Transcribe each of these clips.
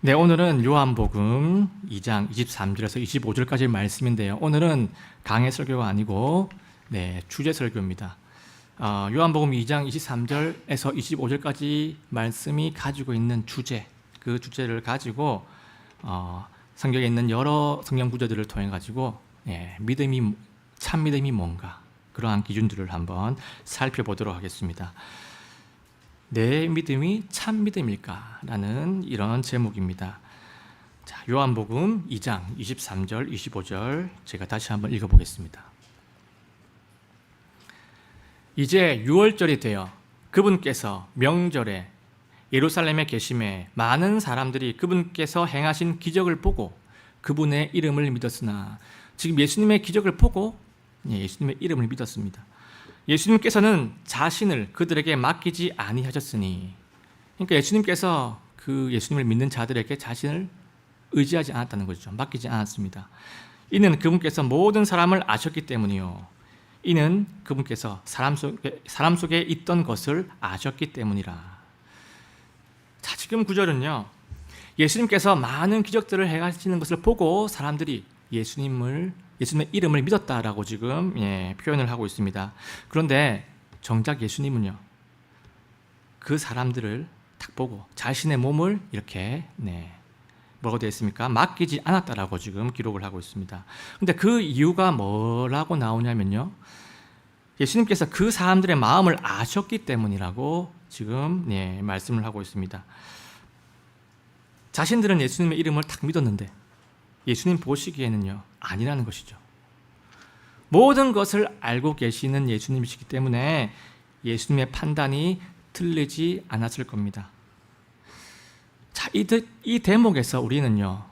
네, 오늘은 요한복음 2장 23절에서 25절까지 말씀인데요. 오늘은 강해 설교가 아니고 주제 설교입니다. 요한복음 2장 23절에서 25절까지 말씀이 가지고 있는 주제, 그 주제를 가지고 성경에 있는 여러 성경 구절들을 통해 가지고 믿음이 참 믿음이 뭔가 그러한 기준들을 한번 살펴보도록 하겠습니다. 내 믿음이 참 믿음일까? 라는 이런 제목입니다. 자, 요한복음 2장 23절, 25절 제가 다시 한번 읽어보겠습니다. 이제 6월절이 되어 그분께서 명절에 예루살렘에 계심에 많은 사람들이 그분께서 행하신 기적을 보고 그분의 이름을 믿었으나, 지금 예수님의 기적을 보고 예수님의 이름을 믿었습니다. 예수님께서는 자신을 그들에게 맡기지 아니하셨으니, 그러니까 예수님께서 그 예수님을 믿는 자들에게 자신을 의지하지 않았다는 것이죠. 맡기지 않았습니다. 이는 그분께서 모든 사람을 아셨기 때문이요, 이는 그분께서 사람 속에 있던 것을 아셨기 때문이라. 자, 지금 구절은요, 예수님께서 많은 기적들을 행하시는 것을 보고 사람들이 예수님의 이름을 믿었다라고 지금 표현을 하고 있습니다. 그런데 정작 예수님은요, 그 사람들을 딱 보고 자신의 몸을 이렇게 뭐라고 되어 있습니까? 맡기지 않았다라고 지금 기록을 하고 있습니다. 근데 그 이유가 뭐라고 나오냐면요, 예수님께서 그 사람들의 마음을 아셨기 때문이라고 지금 말씀을 하고 있습니다. 자신들은 예수님의 이름을 딱 믿었는데 예수님 보시기에는요, 아니라는 것이죠. 모든 것을 알고 계시는 예수님이시기 때문에 예수님의 판단이 틀리지 않았을 겁니다. 자, 이 대목에서 우리는요,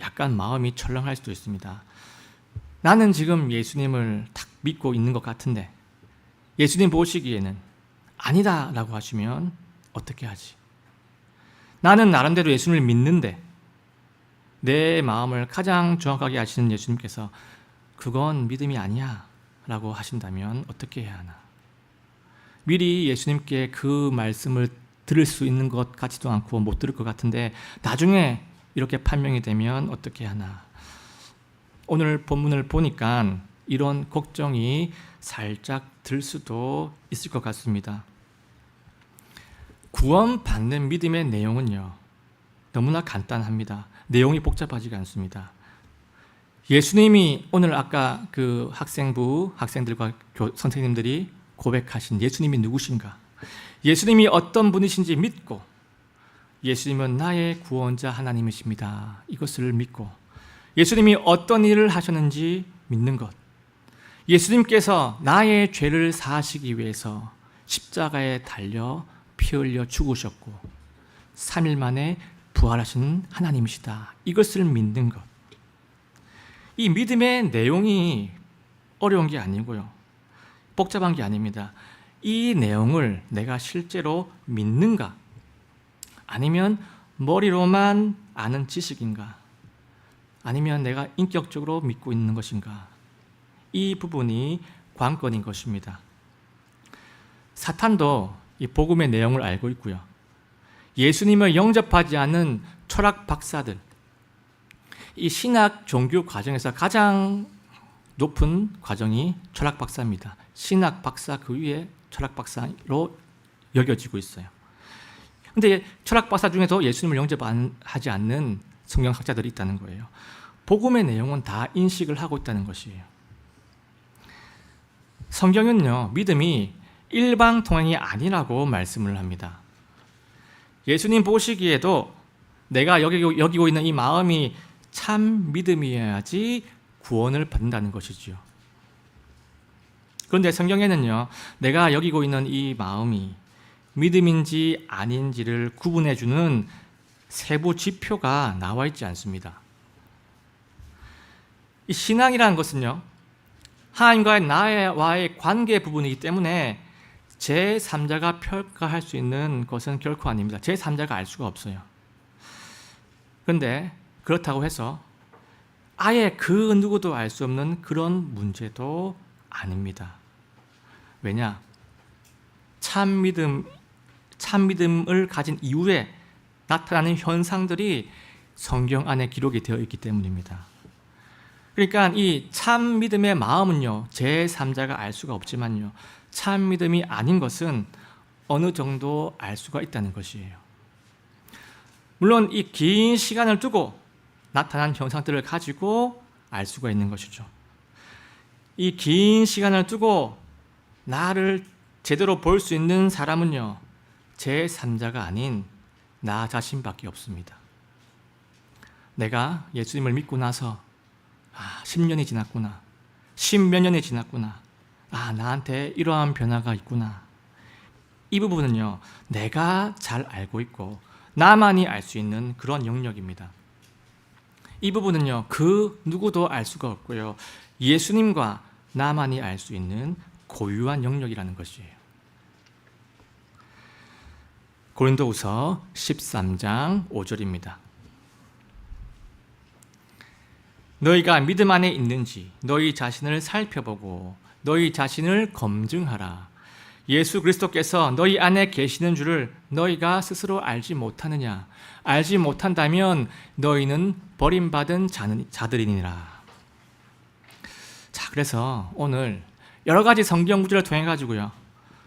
약간 마음이 철렁할 수도 있습니다. 나는 지금 예수님을 딱 믿고 있는 것 같은데 예수님 보시기에는 아니다라고 하시면 어떻게 하지? 나는 나름대로 예수님을 믿는데 내 마음을 가장 정확하게 아시는 예수님께서 그건 믿음이 아니야 라고 하신다면 어떻게 해야 하나? 미리 예수님께 그 말씀을 들을 수 있는 것 같지도 않고 못 들을 것 같은데 나중에 이렇게 판명이 되면 어떻게 하나? 오늘 본문을 보니까 이런 걱정이 살짝 들 수도 있을 것 같습니다. 구원받는 믿음의 내용은요, 너무나 간단합니다. 내용이 복잡하지가 않습니다. 예수님이 오늘 아까 그 학생들과 선생님들이 고백하신 예수님이 누구신가? 예수님이 어떤 분이신지 믿고 예수님은 나의 구원자 하나님이십니다. 이것을 믿고 예수님이 어떤 일을 하셨는지 믿는 것, 예수님께서 나의 죄를 사하시기 위해서 십자가에 달려 피 흘려 죽으셨고 3일 만에 부활하신 하나님이시다. 이것을 믿는 것. 이 믿음의 내용이 어려운 게 아니고요, 복잡한 게 아닙니다. 이 내용을 내가 실제로 믿는가? 아니면 머리로만 아는 지식인가? 아니면 내가 인격적으로 믿고 있는 것인가? 이 부분이 관건인 것입니다. 사탄도 이 복음의 내용을 알고 있고요, 예수님을 영접하지 않는 철학 박사들, 이 신학 종교 과정에서 가장 높은 과정이 철학 박사입니다. 신학 박사 그 위에 철학 박사로 여겨지고 있어요. 그런데 철학 박사 중에도 예수님을 영접하지 않는 성경학자들이 있다는 거예요. 복음의 내용은 다 인식을 하고 있다는 것이에요. 성경은요, 믿음이 일방통행이 아니라고 말씀을 합니다. 예수님 보시기에도 내가 여기고 있는 이 마음이 참 믿음이어야지 구원을 받는다는 것이지요. 그런데 성경에는요, 내가 여기고 있는 이 마음이 믿음인지 아닌지를 구분해주는 세부 지표가 나와 있지 않습니다. 이 신앙이라는 것은요, 하나님과의 나와의 관계 부분이기 때문에 제3자가 평가할 수 있는 것은 결코 아닙니다. 제3자가 알 수가 없어요. 그런데 그렇다고 해서 아예 그 누구도 알 수 없는 그런 문제도 아닙니다. 왜냐? 참 믿음을 가진 이후에 나타나는 현상들이 성경 안에 기록이 되어 있기 때문입니다. 그러니까 이 참 믿음의 마음은요, 제3자가 알 수가 없지만요, 참 믿음이 아닌 것은 어느 정도 알 수가 있다는 것이에요. 물론 이 긴 시간을 두고 나타난 현상들을 가지고 알 수가 있는 것이죠. 이 긴 시간을 두고 나를 제대로 볼 수 있는 사람은요, 제3자가 아닌 나 자신밖에 없습니다. 내가 예수님을 믿고 나서 10년이 지났구나, 10몇 년이 지났구나, 나한테 이러한 변화가 있구나. 이 부분은요, 내가 잘 알고 있고 나만이 알 수 있는 그런 영역입니다. 이 부분은요, 그 누구도 알 수가 없고요, 예수님과 나만이 알 수 있는 고유한 영역이라는 것이에요. 고린도후서 13장 5절입니다. 너희가 믿음 안에 있는지 너희 자신을 살펴보고 너희 자신을 검증하라. 예수 그리스도께서 너희 안에 계시는 줄을 너희가 스스로 알지 못하느냐? 알지 못한다면 너희는 버림받은 자들이니라. 자, 그래서 오늘 여러 가지 성경 구절을 통해 가지고요,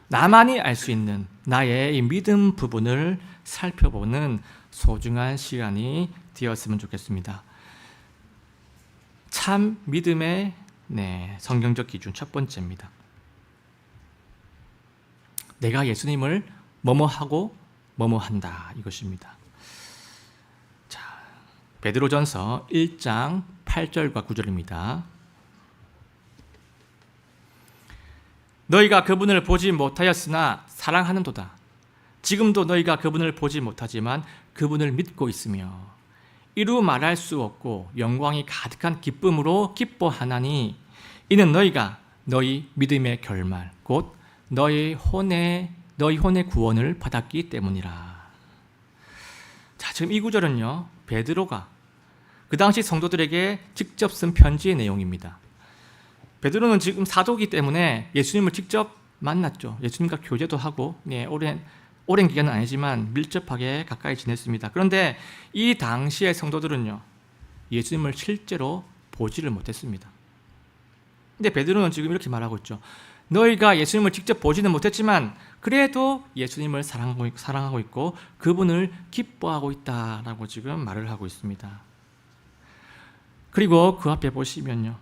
나만이 알 수 있는 나의 이 믿음 부분을 살펴보는 소중한 시간이 되었으면 좋겠습니다. 참 믿음의 성경적 기준 첫 번째입니다. 내가 예수님을 뭐뭐하고 뭐뭐한다, 이것입니다. 자, 베드로전서 1장 8절과 9절입니다. 너희가 그분을 보지 못하였으나 사랑하는도다. 지금도 너희가 그분을 보지 못하지만 그분을 믿고 있으며 이루 말할 수 없고 영광이 가득한 기쁨으로 기뻐하나니 이는 너희가 너희 믿음의 결말 곧 너희 혼의 구원을 받았기 때문이라. 자, 지금 이 구절은요, 베드로가 그 당시 성도들에게 직접 쓴 편지의 내용입니다. 베드로는 지금 사도이기 때문에 예수님을 직접 만났죠. 예수님과 교제도 하고, 오랜 기간은 아니지만 밀접하게 가까이 지냈습니다. 그런데 이 당시의 성도들은요, 예수님을 실제로 보지를 못했습니다. 근데 베드로는 지금 이렇게 말하고 있죠. 너희가 예수님을 직접 보지는 못했지만 그래도 예수님을 사랑하고 있고 그분을 기뻐하고 있다라고 지금 말을 하고 있습니다. 그리고 그 앞에 보시면요,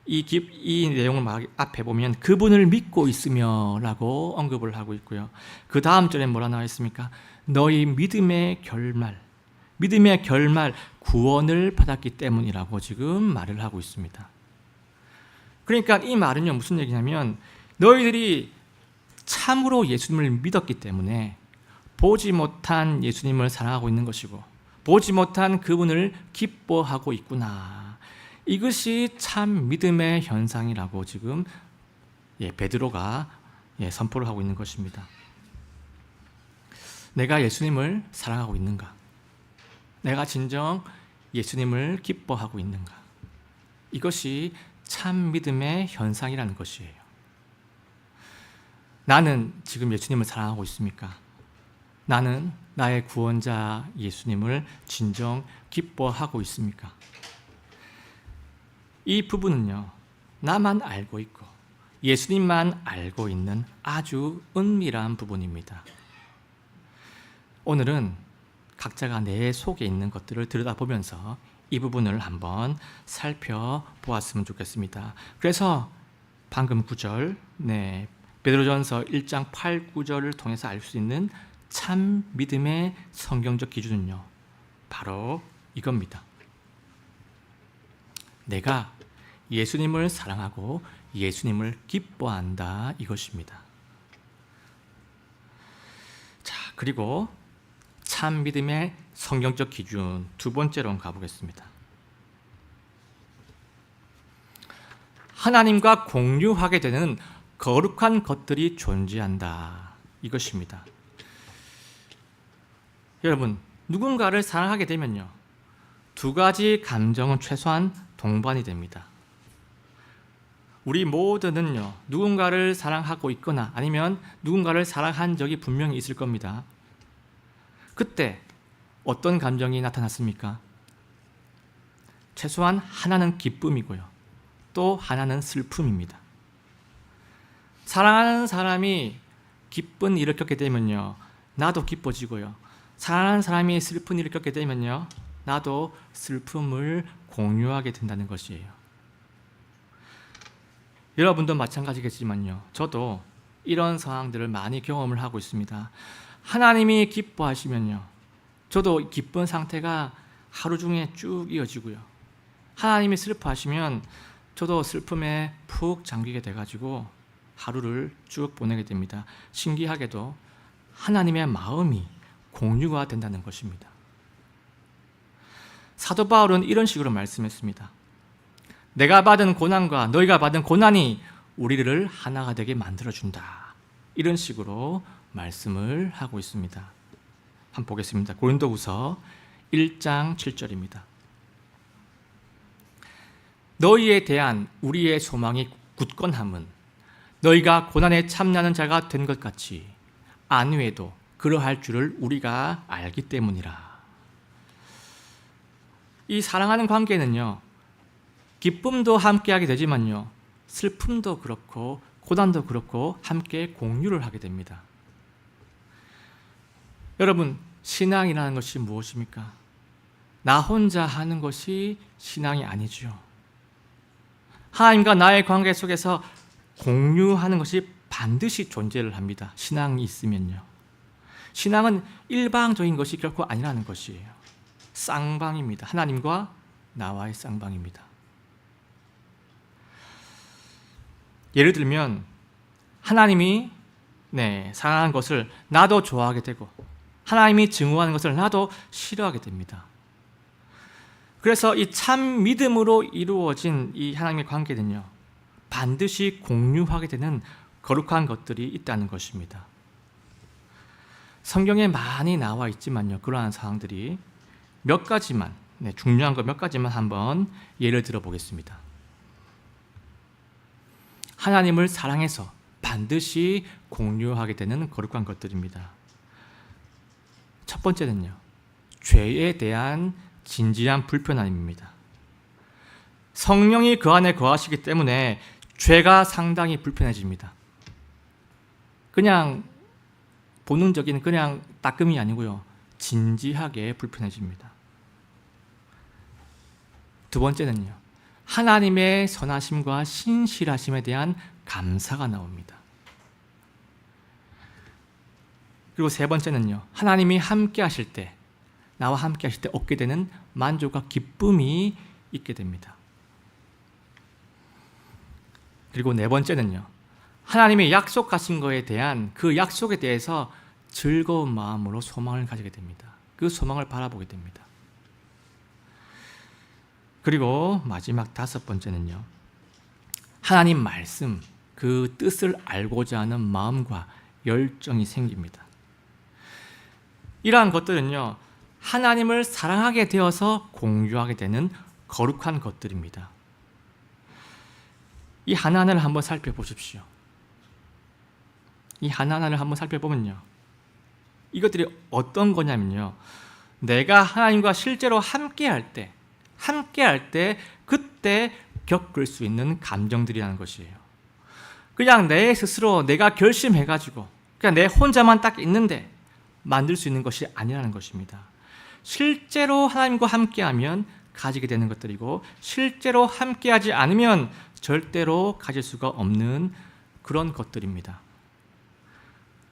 이 내용을 앞에 보면 그분을 믿고 있으며 라고 언급을 하고 있고요. 그 다음 절에 뭐라 나와 있습니까? 너희 믿음의 결말 구원을 받았기 때문이라고 지금 말을 하고 있습니다. 그러니까 이 말은요, 무슨 얘기냐면 너희들이 참으로 예수님을 믿었기 때문에 보지 못한 예수님을 사랑하고 있는 것이고 보지 못한 그분을 기뻐하고 있구나. 이것이 참 믿음의 현상이라고 지금 베드로가 선포를 하고 있는 것입니다. 내가 예수님을 사랑하고 있는가? 내가 진정 예수님을 기뻐하고 있는가? 이것이 참 믿음의 현상이라는 것이에요. 나는 지금 예수님을 사랑하고 있습니까? 나는 나의 구원자 예수님을 진정 기뻐하고 있습니까? 이 부분은요, 나만 알고 있고 예수님만 알고 있는 아주 은밀한 부분입니다. 오늘은 각자가 내 속에 있는 것들을 들여다보면서 이 부분을 한번 살펴보았으면 좋겠습니다. 그래서 방금 구절, 베드로전서 1장 8, 9절을 통해서 알 수 있는 참 믿음의 성경적 기준은요, 바로 이겁니다. 내가 예수님을 사랑하고 예수님을 기뻐한다, 이것입니다. 자, 그리고 참 믿음의 성경적 기준 두 번째로 가보겠습니다. 하나님과 공유하게 되는 거룩한 것들이 존재한다, 이것입니다. 여러분, 누군가를 사랑하게 되면요, 두 가지 감정은 최소한 동반이 됩니다. 우리 모두는요, 누군가를 사랑하고 있거나 아니면 누군가를 사랑한 적이 분명히 있을 겁니다. 그때 어떤 감정이 나타났습니까? 최소한 하나는 기쁨이고요. 또 하나는 슬픔입니다. 사랑하는 사람이 기쁜 일을 겪게 되면요, 나도 기뻐지고요. 사랑하는 사람이 슬픈 일을 겪게 되면요, 나도 슬픔을 공유하게 된다는 것이에요. 여러분도 마찬가지겠지만요, 저도 이런 상황들을 많이 경험을 하고 있습니다. 하나님이 기뻐하시면요, 저도 기쁜 상태가 하루 중에 쭉 이어지고요. 하나님이 슬퍼하시면 저도 슬픔에 푹 잠기게 돼가지고 하루를 쭉 보내게 됩니다. 신기하게도 하나님의 마음이 공유가 된다는 것입니다. 사도 바울은 이런 식으로 말씀했습니다. 내가 받은 고난과 너희가 받은 고난이 우리를 하나가 되게 만들어준다. 이런 식으로 말씀을 하고 있습니다. 한번 보겠습니다. 고린도후서 1장 7절입니다. 너희에 대한 우리의 소망이 굳건함은 너희가 고난에 참나는 자가 된 것 같이 안위에도 그러할 줄을 우리가 알기 때문이라. 이 사랑하는 관계는요, 기쁨도 함께하게 되지만요, 슬픔도 그렇고 고난도 그렇고 함께 공유를 하게 됩니다. 여러분, 신앙이라는 것이 무엇입니까? 나 혼자 하는 것이 신앙이 아니죠. 하나님과 나의 관계 속에서 공유하는 것이 반드시 존재를 합니다. 신앙이 있으면요. 신앙은 일방적인 것이 결코 아니라는 것이에요. 쌍방입니다. 하나님과 나와의 쌍방입니다. 예를 들면 하나님이 사랑하는 것을 나도 좋아하게 되고 하나님이 증오하는 것을 나도 싫어하게 됩니다. 그래서 이 참 믿음으로 이루어진 이 하나님의 관계는요, 반드시 공유하게 되는 거룩한 것들이 있다는 것입니다. 성경에 많이 나와 있지만요, 그러한 사항들이 몇 가지만, 중요한 거 몇 가지만 한번 예를 들어 보겠습니다. 하나님을 사랑해서 반드시 공유하게 되는 거룩한 것들입니다. 첫 번째는요, 죄에 대한 진지한 불편함입니다. 성령이 그 안에 거하시기 때문에 죄가 상당히 불편해집니다. 그냥 본능적인 그냥 따끔이 아니고요, 진지하게 불편해집니다. 두 번째는요, 하나님의 선하심과 신실하심에 대한 감사가 나옵니다. 그리고 세 번째는요, 하나님이 함께 하실 때, 나와 함께 하실 때 얻게 되는 만족과 기쁨이 있게 됩니다. 그리고 네 번째는요, 하나님의 약속하신 것에 대한 그 약속에 대해서 즐거운 마음으로 소망을 가지게 됩니다. 그 소망을 바라보게 됩니다. 그리고 마지막 다섯 번째는요, 하나님 말씀, 그 뜻을 알고자 하는 마음과 열정이 생깁니다. 이러한 것들은요, 하나님을 사랑하게 되어서 공유하게 되는 거룩한 것들입니다. 이 하나하나를 한번 살펴보십시오. 이 하나하나를 한번 살펴보면요, 이것들이 어떤 거냐면요, 내가 하나님과 실제로 함께할 때 그때 겪을 수 있는 감정들이라는 것이에요. 그냥 내 스스로 내가 결심해가지고 그냥 내 혼자만 딱 있는데 만들 수 있는 것이 아니라는 것입니다. 실제로 하나님과 함께하면 가지게 되는 것들이고, 실제로 함께하지 않으면 절대로 가질 수가 없는 그런 것들입니다.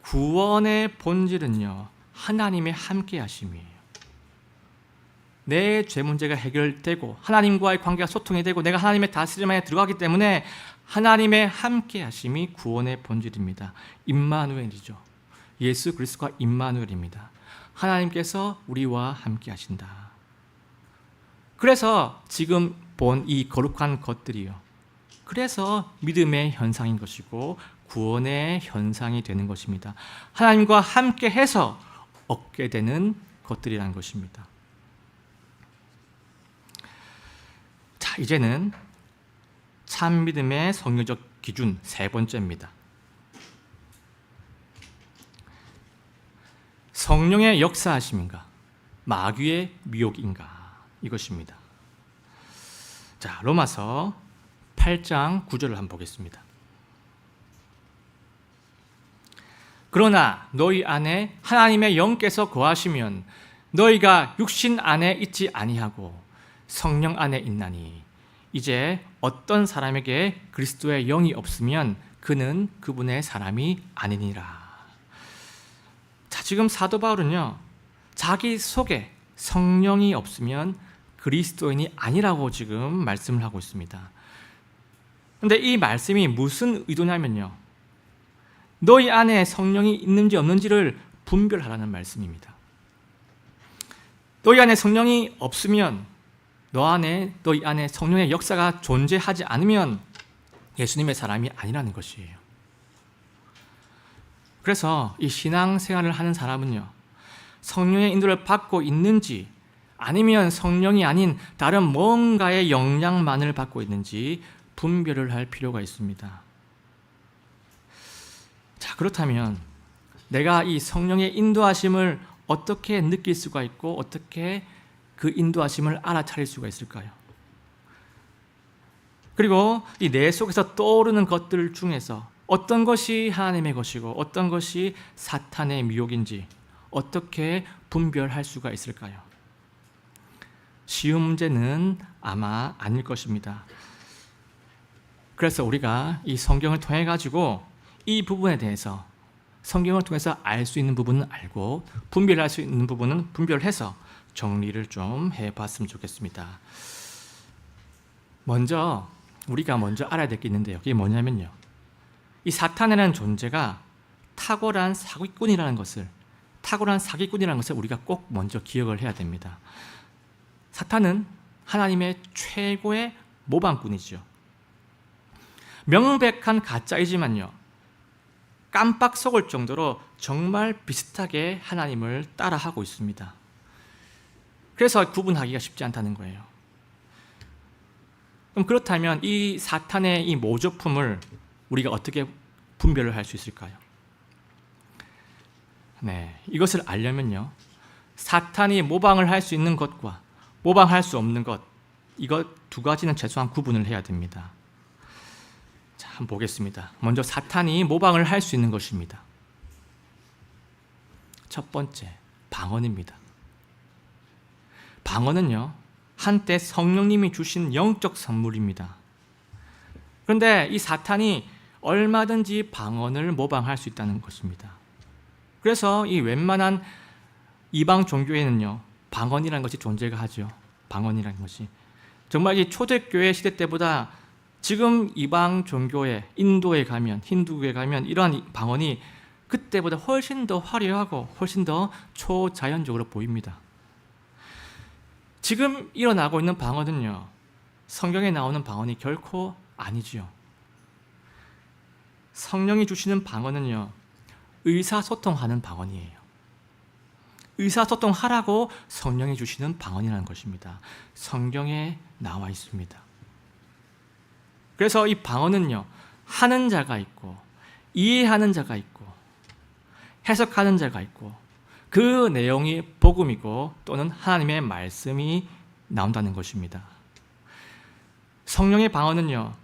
구원의 본질은요, 하나님의 함께하심이에요. 내 죄 문제가 해결되고 하나님과의 관계가 소통이 되고 내가 하나님의 다스림 안에 들어가기 때문에 하나님의 함께하심이 구원의 본질입니다. 임마누엘이죠. 예수 그리스도가 임마누엘입니다. 하나님께서 우리와 함께하신다. 그래서 지금 본 이 거룩한 것들이요, 그래서 믿음의 현상인 것이고 구원의 현상이 되는 것입니다. 하나님과 함께해서 얻게 되는 것들이라는 것입니다. 자, 이제는 참 믿음의 성경적 기준 세 번째입니다. 성령의 역사하심인가? 마귀의 미혹인가? 이것입니다. 자, 로마서 8장 9절을 한번 보겠습니다. 그러나 너희 안에 하나님의 영께서 거하시면 너희가 육신 안에 있지 아니하고 성령 안에 있나니 이제 어떤 사람에게 그리스도의 영이 없으면 그는 그분의 사람이 아니니라. 자, 지금 사도 바울은요, 자기 속에 성령이 없으면 그리스도인이 아니라고 지금 말씀을 하고 있습니다. 그런데 이 말씀이 무슨 의도냐면요, 너희 안에 성령이 있는지 없는지를 분별하라는 말씀입니다. 너희 안에 성령이 없으면, 너희 안에 성령의 역사가 존재하지 않으면 예수님의 사람이 아니라는 것이에요. 그래서 이 신앙생활을 하는 사람은요, 성령의 인도를 받고 있는지 아니면 성령이 아닌 다른 뭔가의 영향만을 받고 있는지 분별을 할 필요가 있습니다. 자, 그렇다면 내가 이 성령의 인도하심을 어떻게 느낄 수가 있고 어떻게 그 인도하심을 알아차릴 수가 있을까요? 그리고 이 내 속에서 떠오르는 것들 중에서 어떤 것이 하나님의 것이고 어떤 것이 사탄의 미혹인지 어떻게 분별할 수가 있을까요? 쉬운 문제는 아마 아닐 것입니다. 그래서 우리가 이 성경을 통해 가지고 이 부분에 대해서 성경을 통해서 알 수 있는 부분은 알고 분별할 수 있는 부분은 분별해서 정리를 좀 해봤으면 좋겠습니다. 우리가 먼저 알아야 될 게 있는데요. 그게 뭐냐면요, 이 사탄이라는 존재가 탁월한 사기꾼이라는 것을 우리가 꼭 먼저 기억을 해야 됩니다. 사탄은 하나님의 최고의 모방꾼이죠. 명백한 가짜이지만요, 깜빡 속을 정도로 정말 비슷하게 하나님을 따라하고 있습니다. 그래서 구분하기가 쉽지 않다는 거예요. 그럼 그렇다면 이 사탄의 이 모조품을 우리가 어떻게 분별을 할 수 있을까요? 네, 이것을 알려면요, 사탄이 모방을 할 수 있는 것과 모방할 수 없는 것, 이것 두 가지는 최소한 구분을 해야 됩니다. 자, 한번 보겠습니다. 먼저 사탄이 모방을 할 수 있는 것입니다. 첫 번째, 방언입니다. 방언은요, 한때 성령님이 주신 영적 선물입니다. 그런데 이 사탄이 얼마든지 방언을 모방할 수 있다는 것입니다. 그래서 이 웬만한 이방 종교에는요, 방언이라는 것이 존재가 하죠. 방언이라는 것이 정말 이 초대교회 시대 때보다 지금 이방 종교에, 인도에 가면, 힌두교에 가면 이러한 방언이 그때보다 훨씬 더 화려하고 훨씬 더 초자연적으로 보입니다. 지금 일어나고 있는 방언은요, 성경에 나오는 방언이 결코 아니지요. 성령이 주시는 방언은요, 의사소통하는 방언이에요. 의사소통하라고 성령이 주시는 방언이라는 것입니다. 성경에 나와 있습니다. 그래서 이 방언은요, 하는 자가 있고 이해하는 자가 있고 해석하는 자가 있고 그 내용이 복음이고 또는 하나님의 말씀이 나온다는 것입니다. 성령의 방언은요,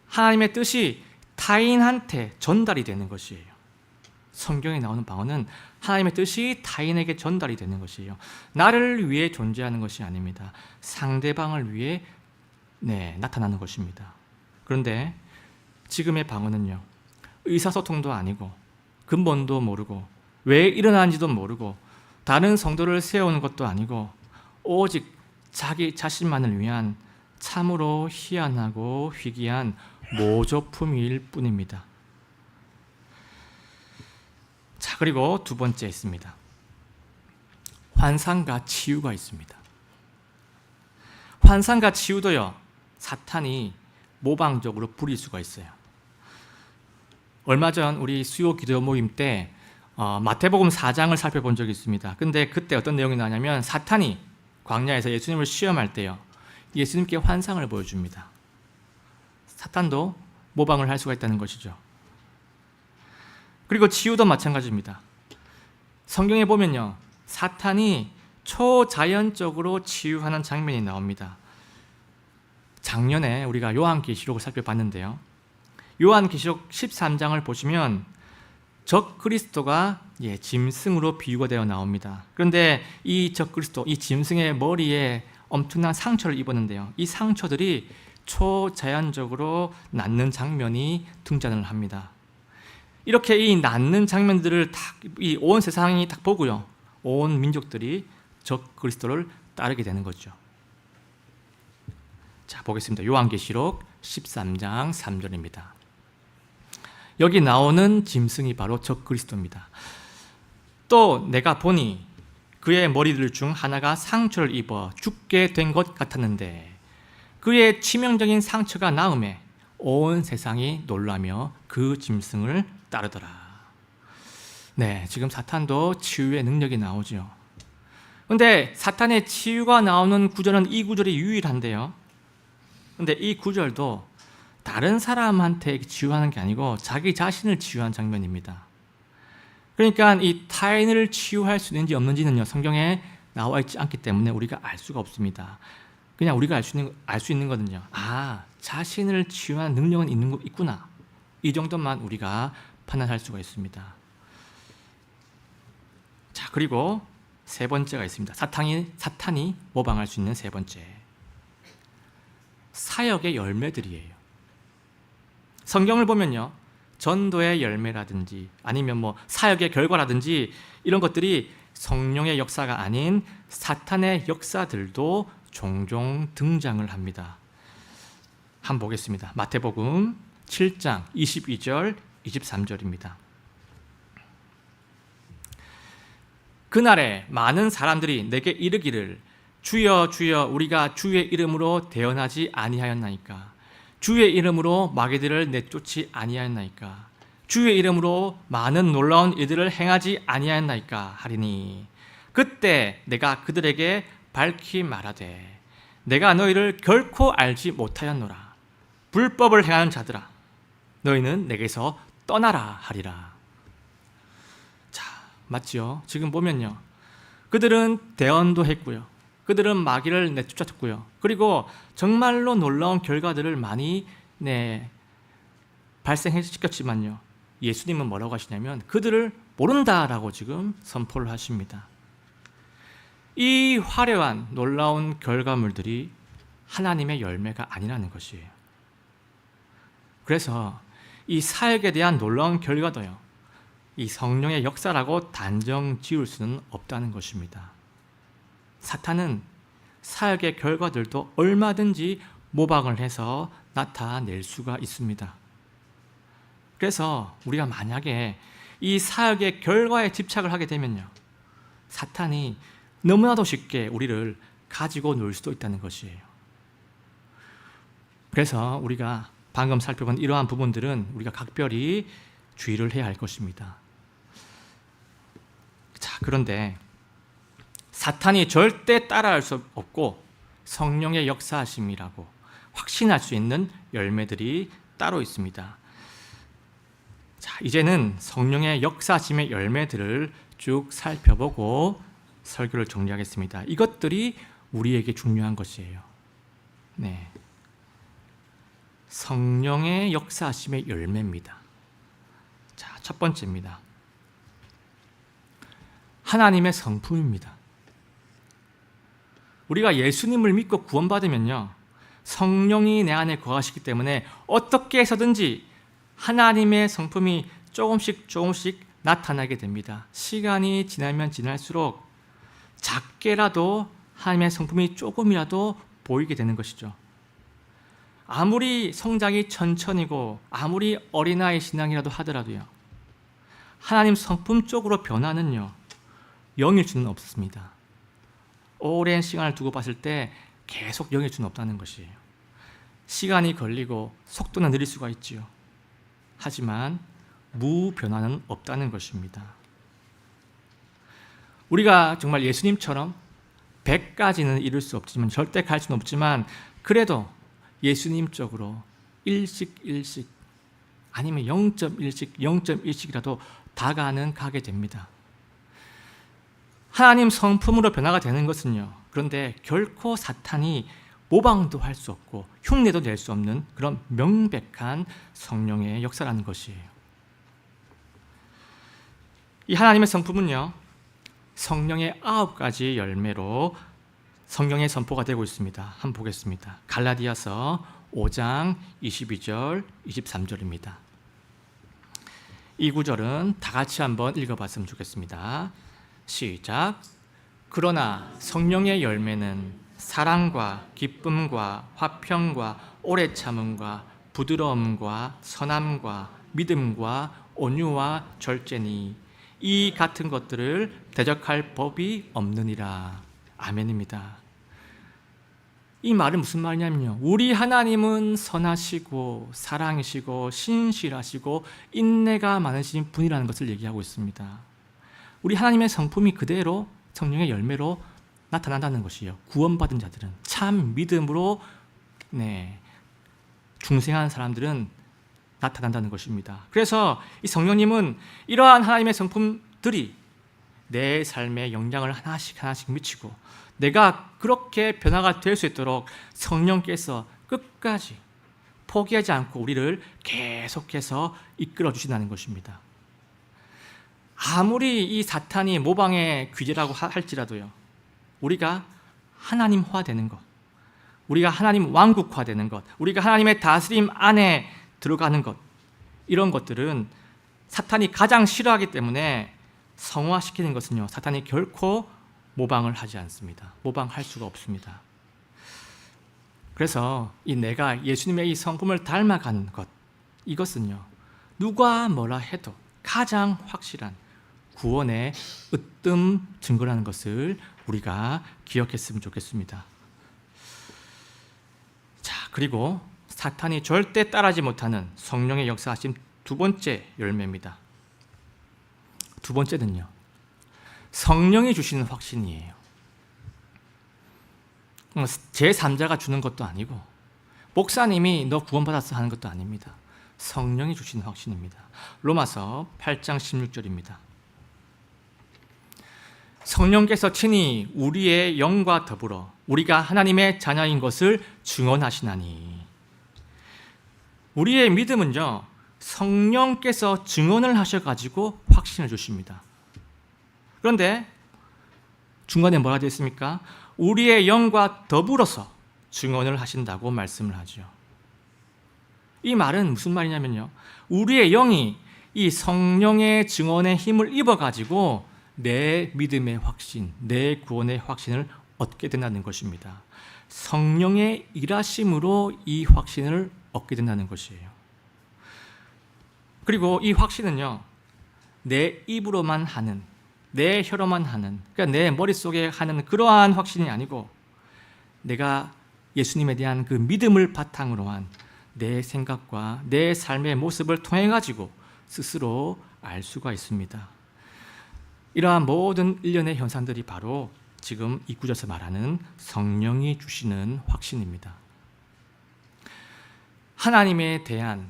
하나님의 뜻이 타인한테 전달이 되는 것이에요. 성경에 나오는 방언은 하나님의 뜻이 타인에게 전달이 되는 것이에요. 나를 위해 존재하는 것이 아닙니다. 상대방을 위해 나타나는 것입니다. 그런데 지금의 방언은요, 의사소통도 아니고 근본도 모르고 왜 일어나는지도 모르고 다른 성도를 세우는 것도 아니고 오직 자기 자신만을 위한 참으로 희한하고 희귀한 모조품일 뿐입니다. 자, 그리고 두 번째 있습니다. 환상과 치유가 있습니다. 환상과 치유도요, 사탄이 모방적으로 부릴 수가 있어요. 얼마 전 우리 수요 기도 모임 때 마태복음 4장을 살펴본 적이 있습니다. 근데 그때 어떤 내용이 나냐면 사탄이 광야에서 예수님을 시험할 때요, 예수님께 환상을 보여줍니다. 사탄도 모방을 할 수가 있다는 것이죠. 그리고 치유도 마찬가지입니다. 성경에 보면요, 사탄이 초자연적으로 치유하는 장면이 나옵니다. 작년에 우리가 요한계시록을 살펴봤는데요, 요한계시록 13장을 보시면 적 그리스도가 짐승으로 비유가 되어 나옵니다. 그런데 이 적 그리스도, 이 짐승의 머리에 엄청난 상처를 입었는데요, 이 상처들이 초자연적으로 낫는 장면이 등장을 합니다. 이렇게 이 낫는 장면들을 이 온 세상이 딱 보고요, 온 민족들이 적 그리스도를 따르게 되는 거죠. 자, 보겠습니다. 요한계시록 13장 3절입니다. 여기 나오는 짐승이 바로 적 그리스도입니다. 또 내가 보니 그의 머리들 중 하나가 상처를 입어 죽게 된 것 같았는데 그의 치명적인 상처가 나음에 온 세상이 놀라며 그 짐승을 따르더라. 네, 지금 사탄도 치유의 능력이 나오죠. 그런데 사탄의 치유가 나오는 구절은 이 구절이 유일한데요, 근데 이 구절도 다른 사람한테 치유하는 게 아니고 자기 자신을 치유한 장면입니다. 그러니까 이 타인을 치유할 수 있는지 없는지는요, 성경에 나와 있지 않기 때문에 우리가 알 수가 없습니다. 그냥 우리가 알 수 있는 거는요, 자신을 치유하는 능력은 있구나, 이 정도만 우리가 판단할 수가 있습니다. 자, 그리고 세 번째가 있습니다. 사탄이 모방할 수 있는 세 번째, 사역의 열매들이에요. 성경을 보면요, 전도의 열매라든지 아니면 사역의 결과라든지 이런 것들이 성령의 역사가 아닌 사탄의 역사들도 종종 등장을 합니다. 한번 보겠습니다. 마태복음 7장 22절 23절입니다. 그날에 많은 사람들이 내게 이르기를 주여 주여 우리가 주의 이름으로 대언하지 아니하였나이까, 주의 이름으로 마귀들을 내쫓지 아니하였나이까, 주의 이름으로 많은 놀라운 일들을 행하지 아니하였나이까 하리니 그때 내가 그들에게 밝히 말하되 내가 너희를 결코 알지 못하였노라. 불법을 행하는 자들아, 너희는 내게서 떠나라 하리라. 자, 맞죠? 지금 보면요, 그들은 대언도 했고요, 그들은 마귀를 내쫓았고요, 그리고 정말로 놀라운 결과들을 많이 발생시켰지만요, 예수님은 뭐라고 하시냐면 그들을 모른다라고 지금 선포를 하십니다. 이 화려한 놀라운 결과물들이 하나님의 열매가 아니라는 것이에요. 그래서 이 사역에 대한 놀라운 결과도요, 이 성령의 역사라고 단정 지을 수는 없다는 것입니다. 사탄은 사역의 결과들도 얼마든지 모방을 해서 나타낼 수가 있습니다. 그래서 우리가 만약에 이 사역의 결과에 집착을 하게 되면요, 사탄이 너무나도 쉽게 우리를 가지고 놀 수도 있다는 것이에요. 그래서 우리가 방금 살펴본 이러한 부분들은 우리가 각별히 주의를 해야 할 것입니다. 자, 그런데 사탄이 절대 따라할 수 없고 성령의 역사하심이라고 확신할 수 있는 열매들이 따로 있습니다. 자, 이제는 성령의 역사하심의 열매들을 쭉 살펴보고 설교를 정리하겠습니다. 이것들이 우리에게 중요한 것이에요. 네, 성령의 역사하심의 열매입니다. 자, 첫 번째입니다. 하나님의 성품입니다. 우리가 예수님을 믿고 구원받으면요, 성령이 내 안에 거하시기 때문에 어떻게 해서든지 하나님의 성품이 조금씩 나타나게 됩니다. 시간이 지나면 지날수록 작게라도 하나님의 성품이 조금이라도 보이게 되는 것이죠. 아무리 성장이 천천히고 아무리 어린아이 신앙이라도 하더라도요, 하나님 성품 쪽으로 변화는요, 영일 수는 없습니다. 오랜 시간을 두고 봤을 때 계속 영일 수는 없다는 것이에요. 시간이 걸리고 속도는 느릴 수가 있지요. 하지만 무변화는 없다는 것입니다. 우리가 정말 예수님처럼 100까지는 이룰 수 없지만, 절대 갈 수는 없지만, 그래도 예수님 쪽으로 1씩 아니면 0.1씩 0.1씩이라도 가게 됩니다. 하나님 성품으로 변화가 되는 것은요, 그런데 결코 사탄이 모방도 할 수 없고 흉내도 낼 수 없는 그런 명백한 성령의 역사라는 것이에요. 이 하나님의 성품은요, 성령의 9가지 열매로 성경의 선포가 되고 있습니다. 한번 보겠습니다. 갈라디아서 5장 22절, 23절입니다. 이 구절은 다 같이 한번 읽어봤으면 좋겠습니다. 시작. 그러나 성령의 열매는 사랑과 기쁨과 화평과 오래 참음과 부드러움과 선함과 믿음과 온유와 절제니 이 같은 것들을 대적할 법이 없느니라. 아멘입니다. 이 말은 무슨 말이냐면요, 우리 하나님은 선하시고 사랑이시고 신실하시고 인내가 많으신 분이라는 것을 얘기하고 있습니다. 우리 하나님의 성품이 그대로 성령의 열매로 나타난다는 것이요, 구원받은 자들은, 참 믿음으로 중생한 사람들은 나타난다는 것입니다. 그래서 이 성령님은 이러한 하나님의 성품들이 내 삶에 영향을 하나씩 미치고 내가 그렇게 변화가 될 수 있도록 성령께서 끝까지 포기하지 않고 우리를 계속해서 이끌어 주신다는 것입니다. 아무리 이 사탄이 모방의 귀재라고 할지라도요, 우리가 하나님화 되는 것, 우리가 하나님 왕국화 되는 것, 우리가 하나님의 다스림 안에 들어가는 것, 이런 것들은 사탄이 가장 싫어하기 때문에 성화시키는 것은요, 사탄이 결코 모방을 하지 않습니다. 모방할 수가 없습니다. 그래서 이 내가 예수님의 이 성품을 닮아가는 것, 이것은요, 누가 뭐라 해도 가장 확실한 구원의 으뜸 증거라는 것을 우리가 기억했으면 좋겠습니다. 자, 그리고 사탄이 절대 따라하지 못하는 성령의 역사하신 두 번째 열매입니다. 두 번째는요, 성령이 주시는 확신이에요. 제3자가 주는 것도 아니고 목사님이 너 구원받았어 하는 것도 아닙니다. 성령이 주시는 확신입니다. 로마서 8장 16절입니다. 성령께서 친히 우리의 영과 더불어 우리가 하나님의 자녀인 것을 증언하시나니. 우리의 믿음은요, 성령께서 증언을 하셔가지고 확신을 주십니다. 그런데 중간에 뭐라 되어 있습니까? 우리의 영과 더불어서 증언을 하신다고 말씀을 하죠. 이 말은 무슨 말이냐면요, 우리의 영이 이 성령의 증언의 힘을 입어가지고 내 믿음의 확신, 내 구원의 확신을 얻게 된다는 것입니다. 성령의 일하심으로 이 확신을 얻게 된다는 것이에요. 그리고 이 확신은요, 내 입으로만 하는, 내 혀로만 하는, 그러니까 내 머릿속에 하는 그러한 확신이 아니고 내가 예수님에 대한 그 믿음을 바탕으로 한 내 생각과 내 삶의 모습을 통해 가지고 스스로 알 수가 있습니다. 이러한 모든 일련의 현상들이 바로 지금 이 구절에서 말하는 성령이 주시는 확신입니다. 하나님에 대한,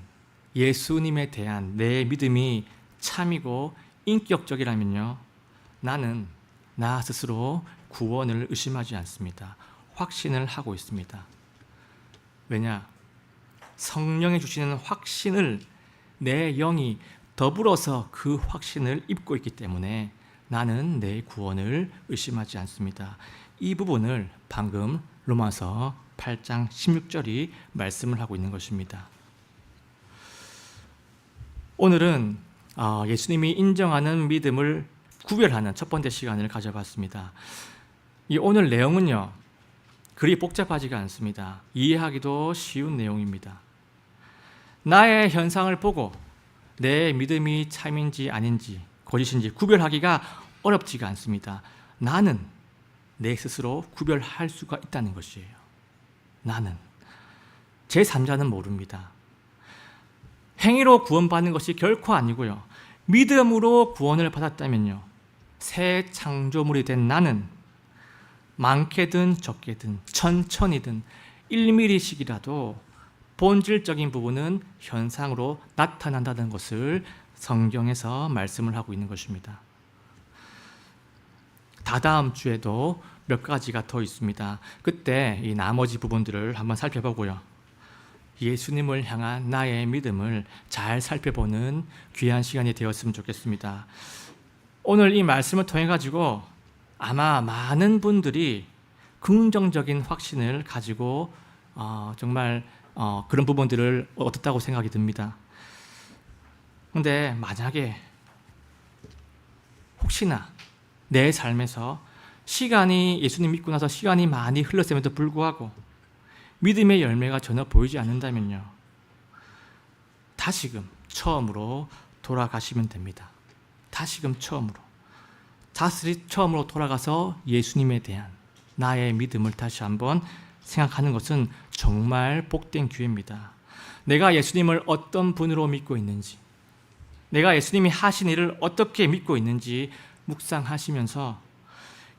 예수님에 대한 내 믿음이 참이고 인격적이라면요, 나는 나 스스로 구원을 의심하지 않습니다. 확신을 하고 있습니다. 왜냐? 성령이 주시는 확신을 내 영이 더불어서 그 확신을 입고 있기 때문에 나는 내 구원을 의심하지 않습니다. 이 부분을 방금 로마서 8장 16절이 말씀을 하고 있는 것입니다. 오늘은 예수님이 인정하는 믿음을 구별하는 첫 번째 시간을 가져봤습니다. 이 오늘 내용은요, 그리 복잡하지가 않습니다. 이해하기도 쉬운 내용입니다. 나의 현상을 보고 내 믿음이 참인지 아닌지 거짓인지 구별하기가 어렵지가 않습니다. 나는 내 스스로 구별할 수가 있다는 것이에요. 나는. 제3자는 모릅니다. 행위로 구원받는 것이 결코 아니고요, 믿음으로 구원을 받았다면요, 새 창조물이 된 나는 많게든 적게든 천천히든 1mm씩이라도 본질적인 부분은 현상으로 나타난다는 것을 성경에서 말씀을 하고 있는 것입니다. 다다음 주에도 몇 가지가 더 있습니다. 그때 이 나머지 부분들을 한번 살펴보고요. 예수님을 향한 나의 믿음을 잘 살펴보는 귀한 시간이 되었으면 좋겠습니다. 오늘 이 말씀을 통해 가지고 아마 많은 분들이 긍정적인 확신을 가지고 정말 그런 부분들을 얻었다고 생각이 듭니다. 그런데 만약에 혹시나 내 삶에서 시간이 예수님 믿고 나서 시간이 많이 흘렀음에도 불구하고 믿음의 열매가 전혀 보이지 않는다면요, 다시금 처음으로 돌아가시면 됩니다. 다시금 처음으로, 다시 처음으로 돌아가서 예수님에 대한 나의 믿음을 다시 한번 생각하는 것은 정말 복된 기회입니다. 내가 예수님을 어떤 분으로 믿고 있는지, 내가 예수님이 하신 일을 어떻게 믿고 있는지 묵상하시면서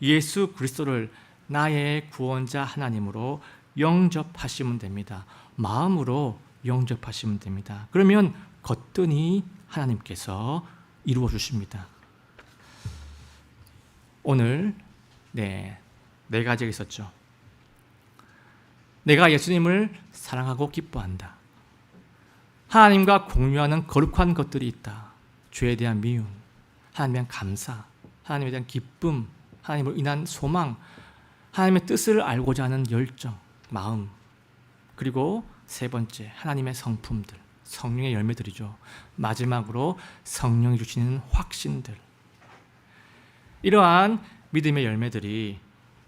예수 그리스도를 나의 구원자 하나님으로 영접하시면 됩니다. 마음으로 영접하시면 됩니다. 그러면 거뜬히 하나님께서 이루어 주십니다. 오늘 네 가지가 있었죠. 내가 예수님을 사랑하고 기뻐한다. 하나님과 공유하는 거룩한 것들이 있다. 죄에 대한 미움, 하나님에 대한 감사, 하나님에 대한 기쁨, 하나님으로 인한 소망, 하나님의 뜻을 알고자 하는 열정, 마음, 그리고 세 번째 하나님의 성품들, 성령의 열매들이죠. 마지막으로 성령이 주시는 확신들. 이러한 믿음의 열매들이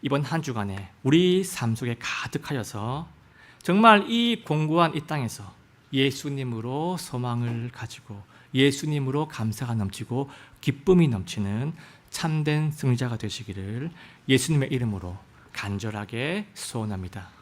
이번 한 주간에 우리 삶 속에 가득하여서 정말 이 공고한 이 땅에서 예수님으로 소망을 가지고 예수님으로 감사가 넘치고 기쁨이 넘치는 참된 승리자가 되시기를 예수님의 이름으로 간절하게 소원합니다.